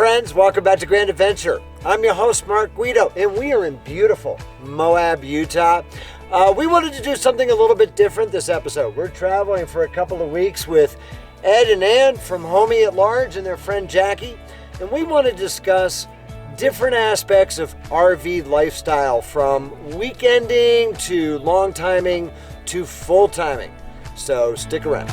friends, welcome back to Grand Adventure. I'm your host, Mark Guido, and we are in beautiful Moab, Utah. We wanted to do something a little bit different this episode. We're traveling for a couple of weeks with Ed and Ann from Homie at Large and their friend Jackie, and we want to discuss different aspects of RV lifestyle, from weekending to long timing to full timing. So stick around.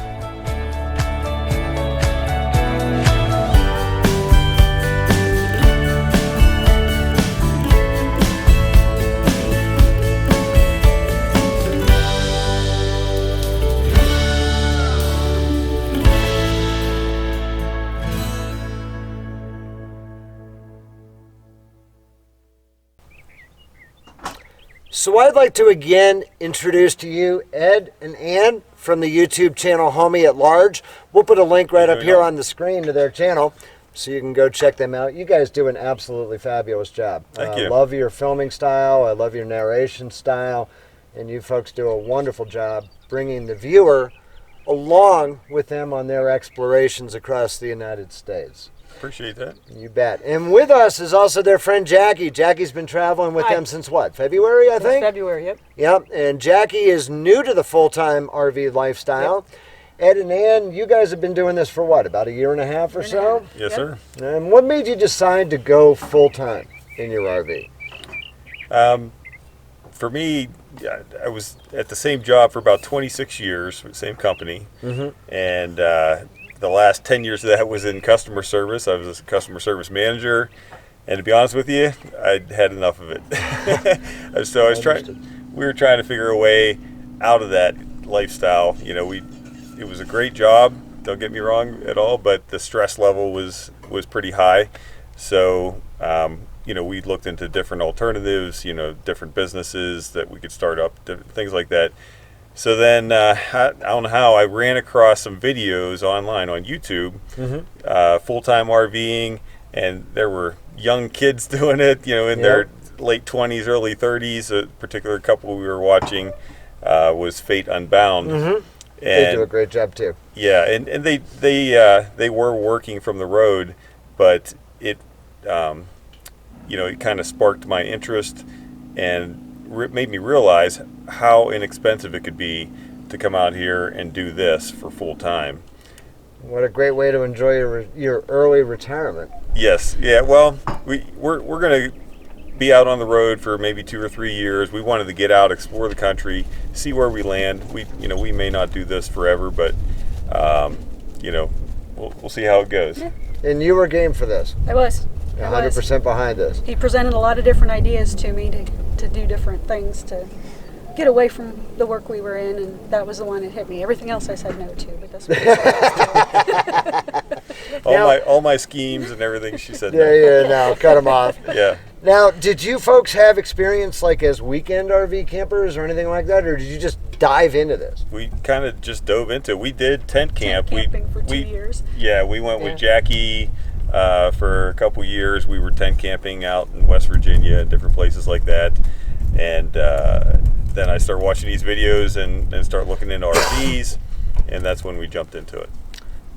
So I'd like to again introduce to you Ed and Ann from the YouTube channel Homie at Large. We'll put a link right up here on the screen to their channel so you can go check them out. You guys do an absolutely fabulous job. Thank you. I love your filming style. I love your narration style. And you folks do a wonderful job bringing the viewer along with them on their explorations across the United States. Appreciate that. You bet. And with us is also their friend Jackie. Jackie's been traveling with them since what? February, I think? February, yep. Yep. And Jackie is new to the full-time RV lifestyle. Yep. Ed and Ann, you guys have been doing this for what, about a year and a half or so? Yes, sir. And what made you decide to go full-time in your RV? For me, I was at the same job for about 26 years with the same company. Mm-hmm. And the last 10 years of that was in customer service. I was a customer service manager, and to be honest with you, I'd had enough of it. So we were trying to figure a way out of that lifestyle. You know, it was a great job, don't get me wrong at all, but the stress level was pretty high. So, we looked into different alternatives, different businesses that we could start up, things like that. So then, I don't know how, I ran across some videos online on YouTube, full-time RVing, and there were young kids doing it, in their late 20s, early 30s. A particular couple we were watching was Fate Unbound. Mm-hmm. And they do a great job too. Yeah, and they were working from the road, but it kind of sparked my interest and made me realize how inexpensive it could be to come out here and do this for full time. What a great way to enjoy your early retirement. Yes, yeah. Well, we're going to be out on the road for maybe 2 or 3 years. We wanted to get out, explore the country, see where we land. We may not do this forever, but we'll see how it goes. Yeah. And you were game for this. I was. 100% behind this. He presented a lot of different ideas to me to do different things to get away from the work we were in, and that was the one that hit me. Everything else I said no to, but that's what I said. all my schemes and everything, she said no. Yeah, no, cut them off. Yeah. Now, did you folks have experience like as weekend RV campers or anything like that, or did you just dive into this? We kind of just dove into it. We did tent camp. Camping for 2 years. Yeah, we went with Jackie for a couple years. We were tent camping out in West Virginia and different places like that. And then I started watching these videos and start looking into RVs, and that's when we jumped into it.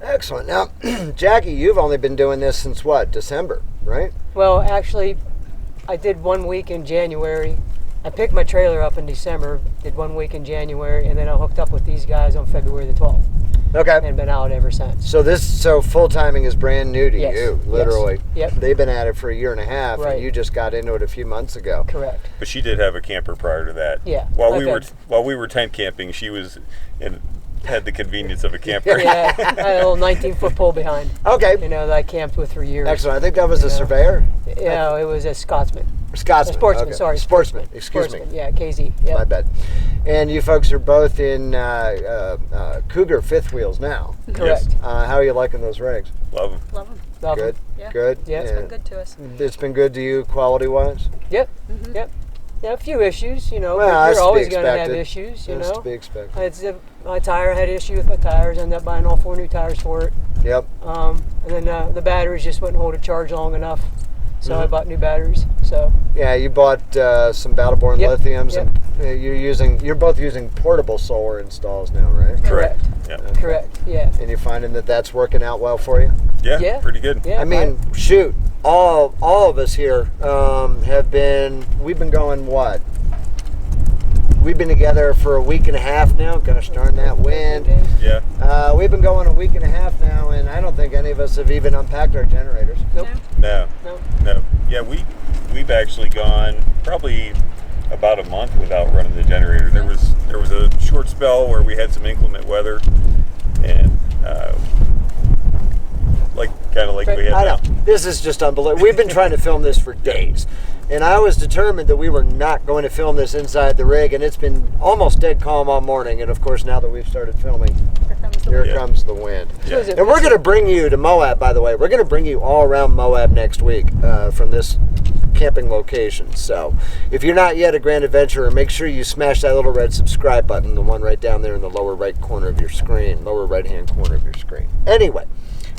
Excellent. Now, Jackie, you've only been doing this since what, December, right? Well, actually, I did 1 week in January. I picked my trailer up in December, did 1 week in January, and then I hooked up with these guys on February the 12th. Okay. And been out ever since. So full timing is brand new to you, literally. Yes. Yep. They've been at it for a year and a half, right. And you just got into it a few months ago. Correct. But she did have a camper prior to that. Yeah. While we were tent camping, she was had the convenience of a camper. Yeah, I had a little 19-foot pole behind. Okay. That I camped with for years. Excellent. I think that was a surveyor. Yeah, it was a Scotsman. Scotsman. A sportsman, okay. sorry. Sportsman. Excuse me. Yeah, KZ. Yep. My bad. And you folks are both in Cougar fifth wheels now. Correct. Yes. How are you liking those rigs? Love them. Love them. Love Good. them. Yeah. Good. Yeah, It's been good to us. It's been good to you quality-wise? Yep. Mm-hmm. Yep. Yeah, a few issues, Well, but that's you're to always be going to have expected. issues, That's to be expected. My tire had an issue with my tires. I ended up buying all 4 new tires for it. Yep. And then the batteries just wouldn't hold a charge long enough. So I bought new batteries. So Yeah, you bought some Battleborn Yep, lithiums, yep. and you're both using portable solar installs now, right? correct. Yeah. Correct. Yeah. And you're finding that that's working out well for you? Yeah, Yeah. pretty good. Yeah. I mean, shoot, all of us here we've been going what? We've been together for a week and a half now. Gosh darn that wind. Yeah. We've been going a week and a half now, and I don't think any of us have even unpacked our generators. Nope. No. Nope. No. Yeah, we've actually gone probably about a month without running the generator. There was a short spell where we had some inclement weather, and like we had I now. know. This is just unbelievable. We've been trying to film this for days. And I was determined that we were not going to film this inside the rig, and it's been almost dead calm all morning. And of course, now that we've started filming, here comes the wind. Yeah. And we're going to bring you to Moab, by the way. We're going to bring you all around Moab next week from this camping location. So if you're not yet a Grand Adventurer, make sure you smash that little red subscribe button, the one right down there in the lower right corner of your screen, lower right-hand corner of your screen. Anyway,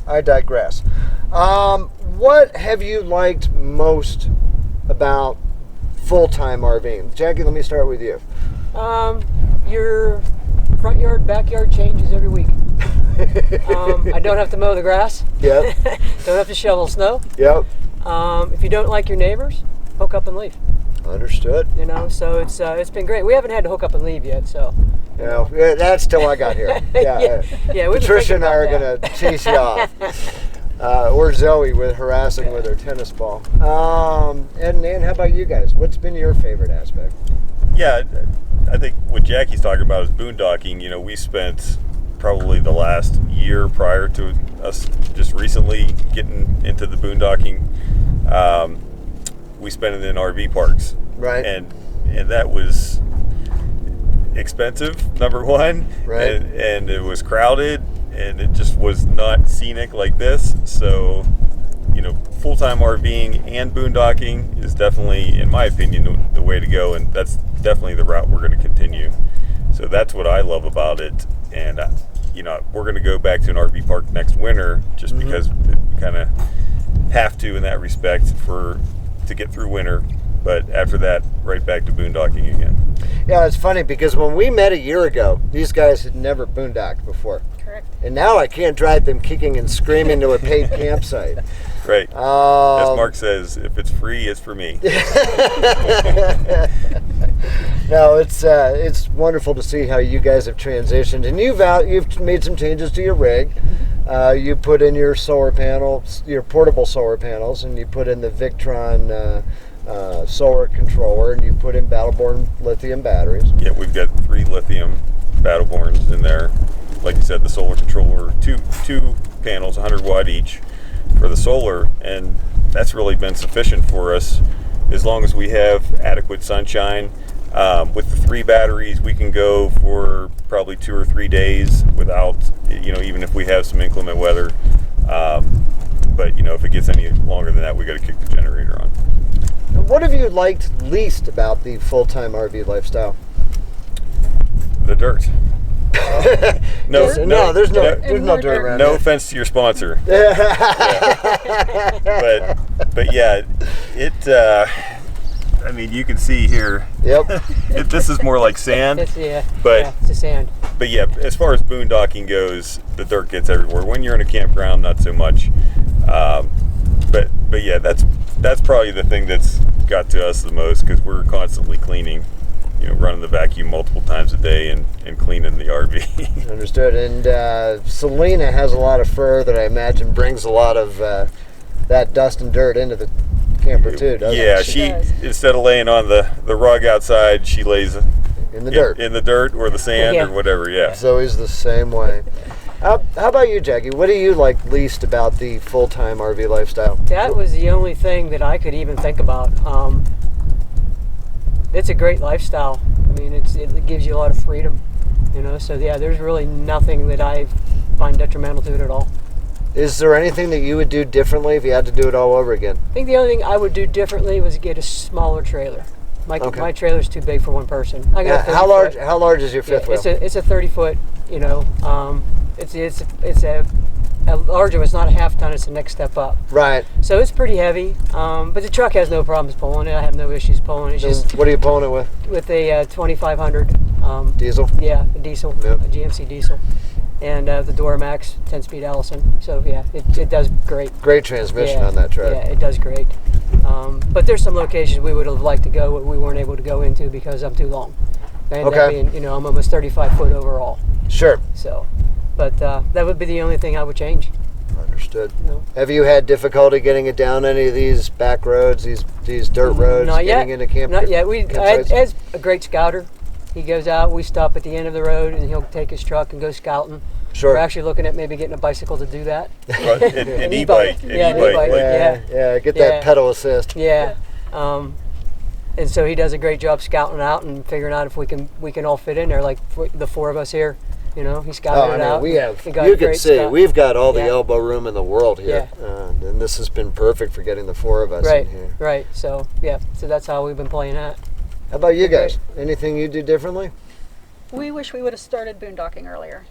I digress. What have you liked most about full-time RVing? Jackie, let me start with you. Your front yard, backyard changes every week. I don't have to mow the grass. Yep. Don't have to shovel snow. Yep. If you don't like your neighbors, hook up and leave. Understood. You know, so it's been great. We haven't had to hook up and leave yet, so. Yeah, that's till I got here. Yeah. Yeah, we've been Patricia thinking and I are about going to chase you off. Or Zoe with harassing with her tennis ball. Ed and Nan, how about you guys? What's been your favorite aspect? Yeah, I think what Jackie's talking about is boondocking. You know, we spent probably the last year prior to us just recently getting into the boondocking. We spent it in RV parks, Right. And that was expensive, number one, Right. and it was crowded, and it just was not scenic like this. So, you know, full-time RVing and boondocking is definitely, in my opinion, the way to go, and that's definitely the route we're going to continue. So that's what I love about it, and you know, we're going to go back to an RV park next winter just because we kind of have to in that respect to get through winter. But after that, right back to boondocking again. Yeah, it's funny because when we met a year ago, these guys had never boondocked before. Correct. And now I can't drive them kicking and screaming to a paid campsite. Right. As Mark says, if it's free, it's for me. No, it's wonderful to see how you guys have transitioned, and you've made some changes to your rig. You put in your solar panels, your portable solar panels, and you put in the Victron solar controller, and you put in Battleborn lithium batteries. Yeah, we've got 3 lithium Battleborns in there. Like you said, the solar controller, two panels, 100 watt each for the solar, and that's really been sufficient for us as long as we have adequate sunshine. With the 3 batteries, we can go for probably 2 or 3 days without, you know, even if we have some inclement weather. But, you know, if it gets any longer than that, we got to kick the generator on. What have you liked least about the full-time RV lifestyle? The dirt. There's no dirt around No here. offense to your sponsor. But yeah, I mean, you can see here. Yep. This is more like sand. It's a sand. But yeah, as far as boondocking goes, the dirt gets everywhere. When you're in a campground, not so much. But yeah, that's probably the thing that's got to us the most, because we're constantly cleaning, you know, running the vacuum multiple times a day and cleaning the RV. Understood. And Selena has a lot of fur that I imagine brings a lot of that dust and dirt into the camper too, doesn't Yeah, it? she does. instead of laying on the rug outside, she lays In the dirt. in the dirt or the sand or whatever. Yeah. Zoe's the same way. How about you, Jackie? What do you like least about the full-time RV lifestyle? That was the only thing that I could even think about. It's a great lifestyle. I mean, it gives you a lot of freedom, you know. So yeah, there's really nothing that I find detrimental to it at all. Is there anything that you would do differently if you had to do it all over again? I think the only thing I would do differently was get a smaller trailer. My trailer's too big for one person. I got a 30 how large? foot. How large is your fifth wheel? It's a 30 foot. You know, it's a a larger one. It's not a half ton. It's the next step up. Right. So it's pretty heavy, but the truck has no problems pulling it. I have no issues pulling it. It's just What are you pulling it with? a 2500 Diesel? Yeah, a diesel, Yep. a GMC diesel, and the Duramax 10-speed Allison. So yeah, it does great. Great transmission Yeah, on that truck. Yeah, it does great. But there's some locations we would have liked to go, but we weren't able to go into because I'm too long. And that Okay. being, I'm almost 35 foot overall. Sure. So, but that would be the only thing I would change. Understood. No. Have you had difficulty getting it down any of these back roads, these dirt roads, Not yet. getting into camp? Not yet. campsites? Ed's a great scouter. He goes out. We stop at the end of the road, and he'll take his truck and go scouting. Sure. We're actually looking at maybe getting a bicycle to do that. Right, an e-bike. An Yeah, an e-bike. e-bike. Like, Yeah, get Yeah. that pedal assist. Yeah. And so he does a great job scouting out and figuring out if we can all fit in there, like the four of us here. He scouted it out. We have. He got You a can great see scout. we've got all the Yeah. elbow room in the world here, and this has been perfect for getting the four of us Right, in here. right. So yeah, so that's how we've been playing that. How about you guys? Anything you do differently? We wish we would have started boondocking earlier.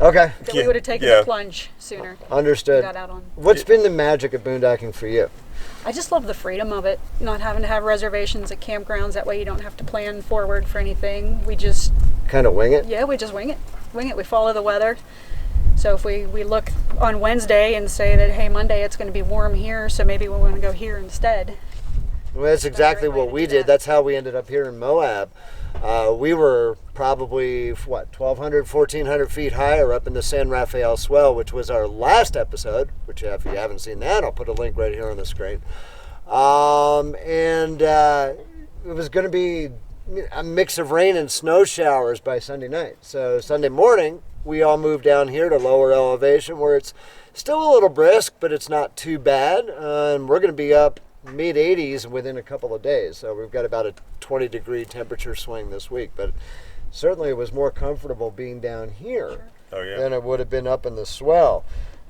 Okay, That Yeah, we would have taken yeah. the plunge sooner. understood. Got out on. What's been the magic of boondocking for you? I just love the freedom of it, not having to have reservations at campgrounds. That way you don't have to plan forward for anything. We just, Kind of wing it? we just wing it. We follow the weather. So if we look on Wednesday and say that, hey, Monday it's going to be warm here, so maybe we want to go here instead. Well, that's exactly great way what to we do did. that. That's how we ended up here in Moab. We were probably, 1,200, 1,400 feet higher up in the San Rafael Swell, which was our last episode, which if you haven't seen that, I'll put a link right here on the screen. It was going to be a mix of rain and snow showers by Sunday night. So Sunday morning, we all moved down here to lower elevation where it's still a little brisk, but it's not too bad. And we're going to be up mid-80s within a couple of days. So we've got about a 20-degree temperature swing this week. But certainly it was more comfortable being down here Oh, yeah. than it would have been up in the swell.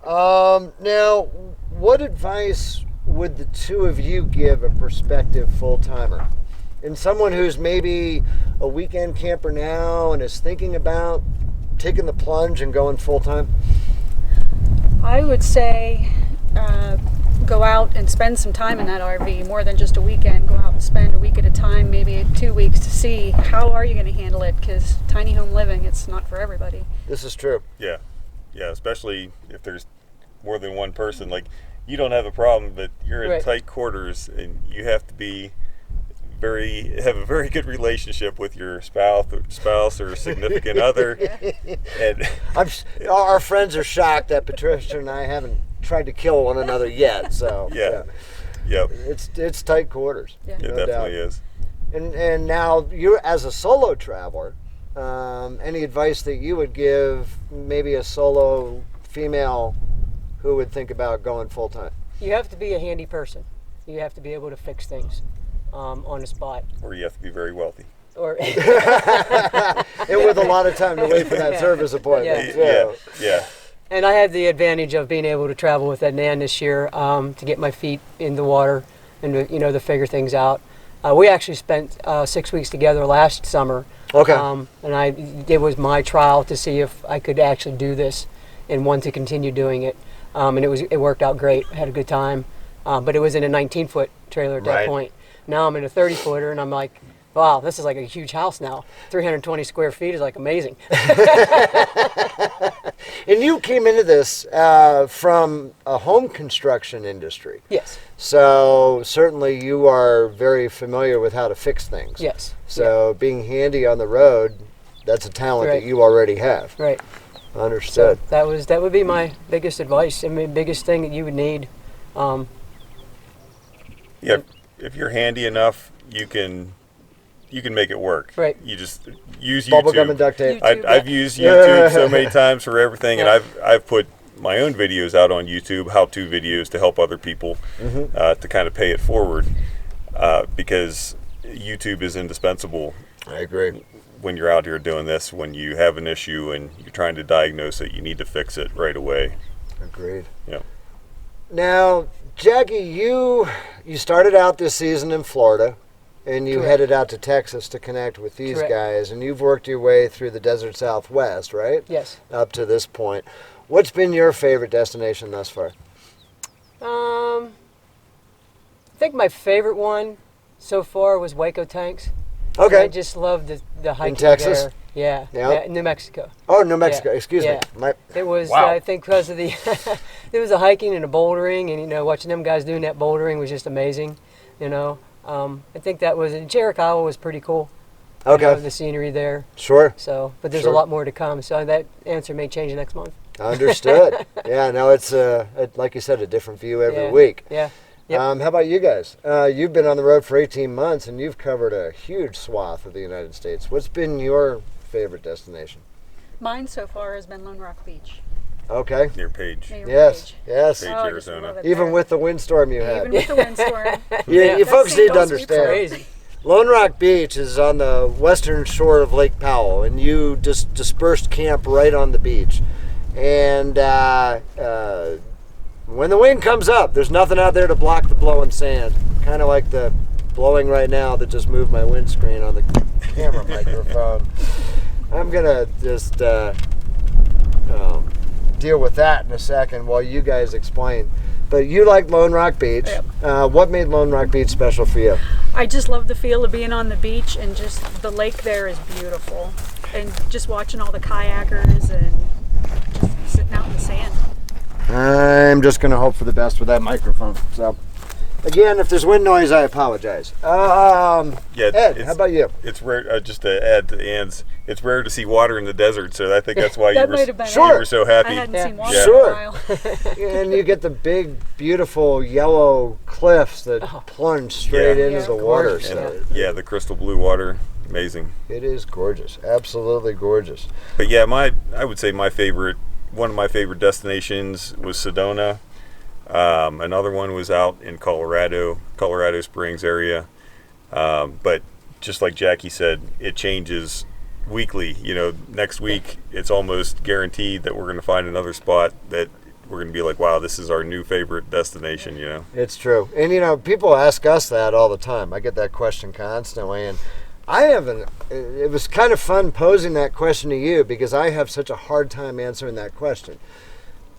Now, what advice would the two of you give a prospective full-timer? And someone who's maybe a weekend camper now and is thinking about taking the plunge and going full-time? I would say go out and spend some time in that RV, more than just a weekend. Go out and spend a week at a time, maybe 2 weeks, to see how are you going to handle it, because tiny home living, it's not for everybody. This is true. Yeah, especially if there's more than one person. Like, you don't have a problem, but you're in Right. tight quarters, and you have to have a very good relationship with your spouse or significant other. And Our friends are shocked that Patricia and I haven't tried to kill one another yet. So yeah, yep, it's tight quarters. Yeah. it no definitely doubt. is. And now you're, as a solo traveler, any advice that you would give maybe a solo female who would think about going full time? You have to be a handy person. You have to be able to fix things on the spot. Or you have to be very wealthy. Or And with a lot of time to wait for that service appointment. Yeah. Yeah. And I had the advantage of being able to travel with Ed Nan this year to get my feet in the water and to figure things out. We actually spent 6 weeks together last summer. Okay. And it was my trial to see if I could actually do this and want to continue doing it. And it worked out great. I had a good time. But it was in a 19-foot trailer at that Right. point. Now I'm in a 30-footer, and I'm like, wow, this is like a huge house now. 320 square feet is like amazing. And you came into this from a home construction industry. Yes. So certainly you are very familiar with how to fix things. Yes. So being handy on the road, that's a talent Right. that you already have. Right. Understood. So that would be my biggest advice. I mean, biggest thing that you would need. Yeah, if you're handy enough, you can make it work. Right. You just use Bubble YouTube. gum and duct tape. YouTube. I've used YouTube so many times for everything, and I've put my own videos out on YouTube, how-to videos to help other people to kind of pay it forward, because YouTube is indispensable I agree. when you're out here doing this. When you have an issue and you're trying to diagnose it, you need to fix it right away. Agreed. Yeah. Now, Jackie, you started out this season in Florida, and you Correct. headed out to Texas to connect with these Correct. guys, and you've worked your way through the desert Southwest, right? Yes. Up to this point. What's been your favorite destination thus far? I think my favorite one so far was Waco Tanks. Okay. I just love the hiking In Texas? there. Yeah, Yeah. New Mexico. Oh, New Mexico. Yeah, Excuse yeah. me. It was, Wow. I think, because of the, there was a hiking and a bouldering, and watching them guys doing that bouldering was just amazing. I think that was, and Chiricahua was pretty cool. Okay. The scenery there. Sure. So, but there's Sure. a lot more to come. So that answer may change next month. Understood. Yeah, no, it's, like you said, a different view every Yeah. week. Yeah. Yep. How about you guys? You've been on the road for 18 months, and you've covered a huge swath of the United States. What's been your favorite destination? Mine so far has been Lone Rock Beach. Okay. Near Page. Near Yes, Page. yes. Page, Oh, I just Arizona. love it Even there. with the windstorm you had. Even with the windstorm. You That folks seemed need to all sweet for understand. Crazy. Lone Rock Beach is on the western shore of Lake Powell, and you just dispersed camp right on the beach. And when the wind comes up, there's nothing out there to block the blowing sand. Kind of like the blowing right now that just moved my windscreen on the camera microphone. I'm going to just deal with that in a second while you guys explain. But you like Lone Rock Beach. Yep. What made Lone Rock Beach special for you? I just love the feel of being on the beach, and just the lake there is beautiful. And just watching all the kayakers and just sitting out in the sand. I'm just going to hope for the best with that microphone. So, again, if there's wind noise, I apologize. Ed, how about you? It's rare. Just to add to Ann's, it's rare to see water in the desert, so I think that's why That you might have been Sure. you were so happy. I hadn't Yeah. seen water Sure. in a while. And you get the big, beautiful yellow cliffs that plunge straight Yeah. into Yeah. the water. Gorgeous, So Yeah, the crystal blue water, amazing. it is gorgeous, absolutely gorgeous. But yeah, I would say one of my favorite destinations was Sedona. Another one was out in Colorado Springs area. But just like Jackie said, it changes weekly. Next week it's almost guaranteed that we're going to find another spot that we're going to be like, wow, this is our new favorite destination. It's true. And people ask us that all the time. I get that question constantly, and it was kind of fun posing that question to you because I have such a hard time answering that question.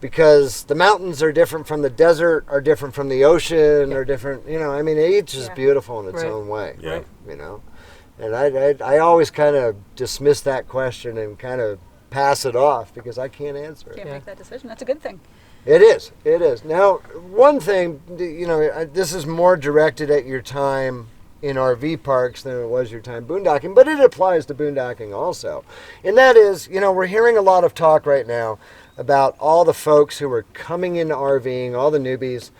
Because the mountains are different from the desert, are different from the ocean, are different, each is Yeah. beautiful in its Right. own way. Yeah. And I always kind of dismiss that question and kind of pass it off because I can't answer it. Can't Yeah. make that decision. That's a good thing. It is. Now, one thing, this is more directed at your time in RV parks than it was your time boondocking, but it applies to boondocking also. And that is, we're hearing a lot of talk right now about all the folks who are coming into RVing, all the newbies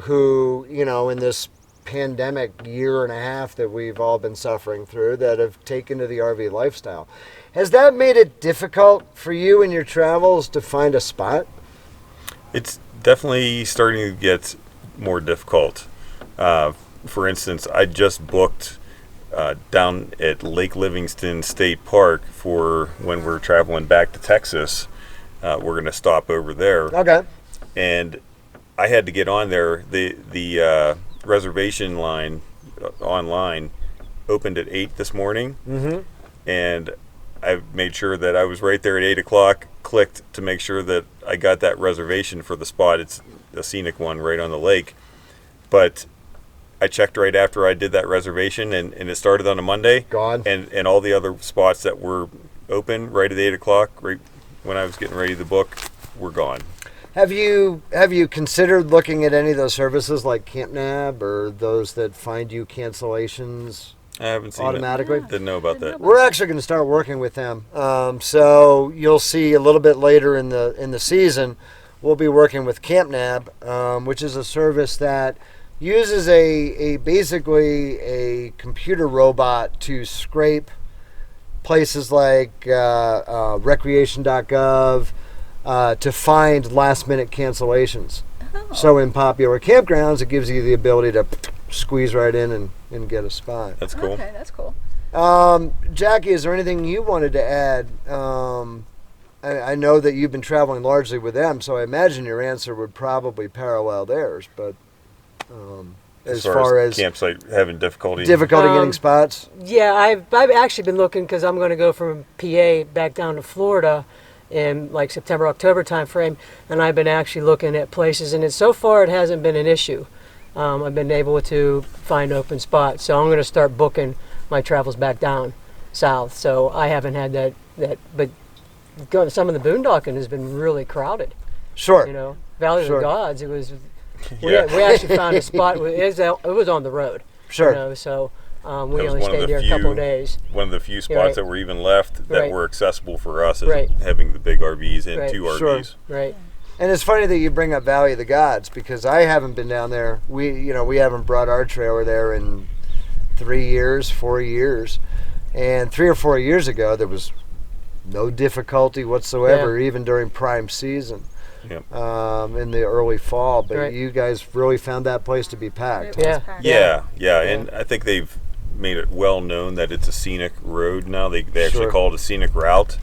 who, in this pandemic year and a half that we've all been suffering through that have taken to the RV lifestyle. Has that made it difficult for you in your travels to find a spot? It's definitely starting to get more difficult. For instance, I just booked down at Lake Livingston State Park for when we're traveling back to Texas. We're going to stop over there. Okay. And I had to get on there. The reservation line online opened at 8 this morning. Mm-hmm. And I made sure that I was right there at 8 o'clock, clicked to make sure that I got that reservation for the spot. It's a scenic one right on the lake. But I checked right after I did that reservation, and it started on a Monday. Gone. And all the other spots that were open right at 8 o'clock, right when I was getting ready to book, were gone. Have you considered looking at any of those services like CampNab or those that find you cancellations I haven't seen automatically? it. Didn't know about that. We're actually going to start working with them. So you'll see a little bit later in the season, we'll be working with CampNab, which is a service that uses basically a computer robot to scrape places like recreation.gov to find last-minute cancellations. Oh. So in popular campgrounds, it gives you the ability to squeeze right in and get a spot. That's cool. Okay, that's cool. Jackie, is there anything you wanted to add? I know that you've been traveling largely with them, so I imagine your answer would probably parallel theirs. But as far as campsite having difficulty. getting spots, Yeah, I've actually been looking because I'm going to go from PA back down to Florida, in like September, October time frame, and I've been actually looking at places, and so far it hasn't been an issue. I've been able to find open spots, so I'm going to start booking my travels back down south. So I haven't had that but some of the boondocking has been really crowded. Sure. You know, Valley of Sure. the Gods. It was. Yeah. We actually found a spot. It was on the road. Sure. You know, so we That was only one of stayed the there a couple of days. One of the few spots Right. that were even left that Right. were accessible for us as Right. having the big RVs and Right. 2 Sure. RVs. Right. And it's funny that you bring up Valley of the Gods because I haven't been down there. We haven't brought our trailer there in 3 years, 4 years. And 3 or 4 years ago, there was no difficulty whatsoever, even during prime season. Yep. In the early fall, but Right. you guys really found that place to be packed. It was Yeah. packed. Yeah, and I think they've made it well known that it's a scenic road now. They actually Sure. call it a scenic route.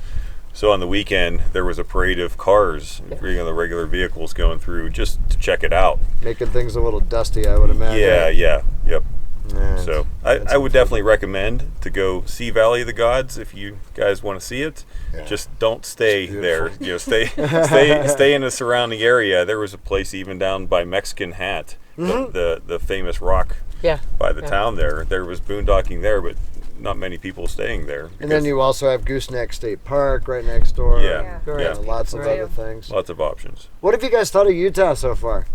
So on the weekend, there was a parade of cars, the regular vehicles going through just to check it out. Making things a little dusty, I would imagine. Yeah, yep. Yeah, So I would definitely recommend to go see Valley of the Gods if you guys want to see it. Yeah. Just don't stay It's there. beautiful. Stay in the surrounding area. There was a place even down by Mexican Hat, the famous rock Yeah. by the Yeah. town there. There was boondocking there, but not many people staying there. And then because you also have Gooseneck State Park right next door. Yeah, Yeah. yeah. Lots of Right. other things. Lots of options. What have you guys thought of Utah so far?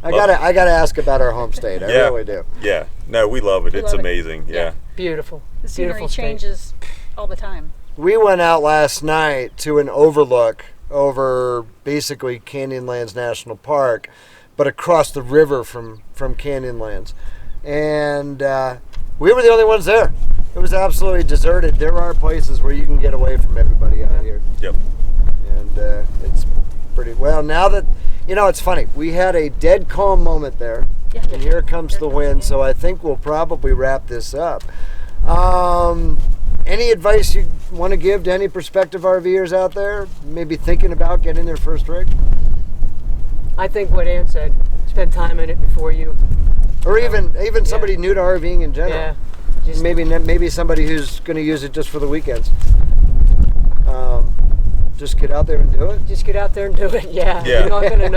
I Love gotta ask about our home state. I Yeah. really do. Yeah, no, we love it. We It's love it. amazing. Yeah. Beautiful. The scenery Beautiful state. changes all the time. We went out last night to an overlook over basically Canyonlands National Park, but across the river from Canyonlands. And we were the only ones there. It was absolutely deserted. There are places where you can get away from everybody out here. Yep. And it's pretty well. Now that, it's funny. We had a dead calm moment there. Yeah. And here comes the wind, so I think we'll probably wrap this up. Any advice you want to give to any prospective RVers out there? Maybe thinking about getting their first rig? I think what Ann said. Spend time in it before you. Or even somebody new to RVing in general. Yeah. Just Maybe somebody who's going to use it just for the weekends. Just get out there and do it. Just get out there and do it. Yeah. Yeah. You're not going to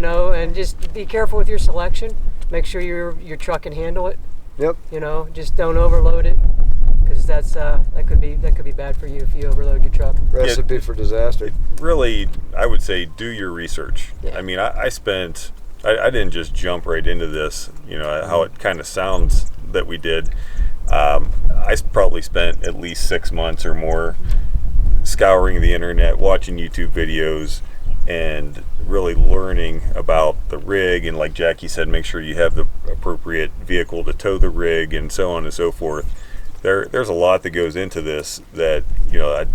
know, and just be careful with your selection. Make sure your truck can handle it. Yep. Just don't overload it, because that could be bad for you if you overload your truck. Recipe for disaster. Really, I would say do your research. Yeah. I mean, I didn't just jump right into this, how it kind of sounds that we did. I probably spent at least 6 months or more scouring the internet, watching YouTube videos, and really learning about the rig. And like Jackie said, make sure you have the appropriate vehicle to tow the rig and so on and so forth. There's a lot that goes into this that,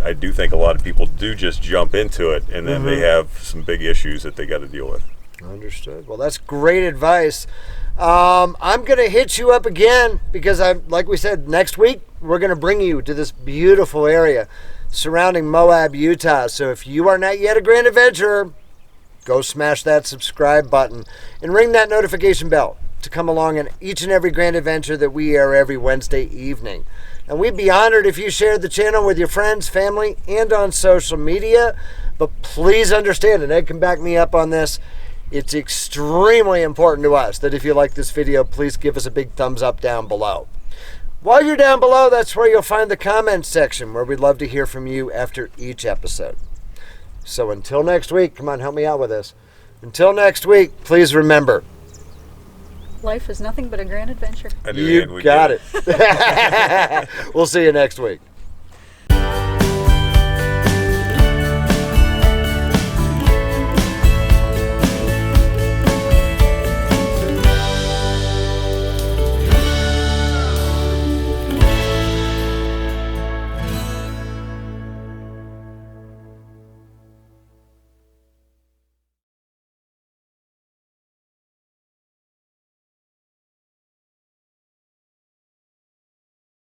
I do think a lot of people do just jump into it, and then they have some big issues that they got to deal with. Understood. Well, that's great advice. I'm going to hit you up again because like we said, next week we're going to bring you to this beautiful area surrounding Moab, Utah. So if you are not yet a Grand Adventurer, go smash that subscribe button and ring that notification bell to come along in each and every Grand Adventure that we air every Wednesday evening. And we'd be honored if you shared the channel with your friends, family, and on social media. But please understand, and Ed can back me up on this, it's extremely important to us that if you like this video, please give us a big thumbs up down below. While you're down below, that's where you'll find the comments section, where we'd love to hear from you after each episode. So until next week, come on, help me out with this. Until next week, please remember, Life is nothing but a grand adventure. I knew you Ann would got get it. We'll see you next week.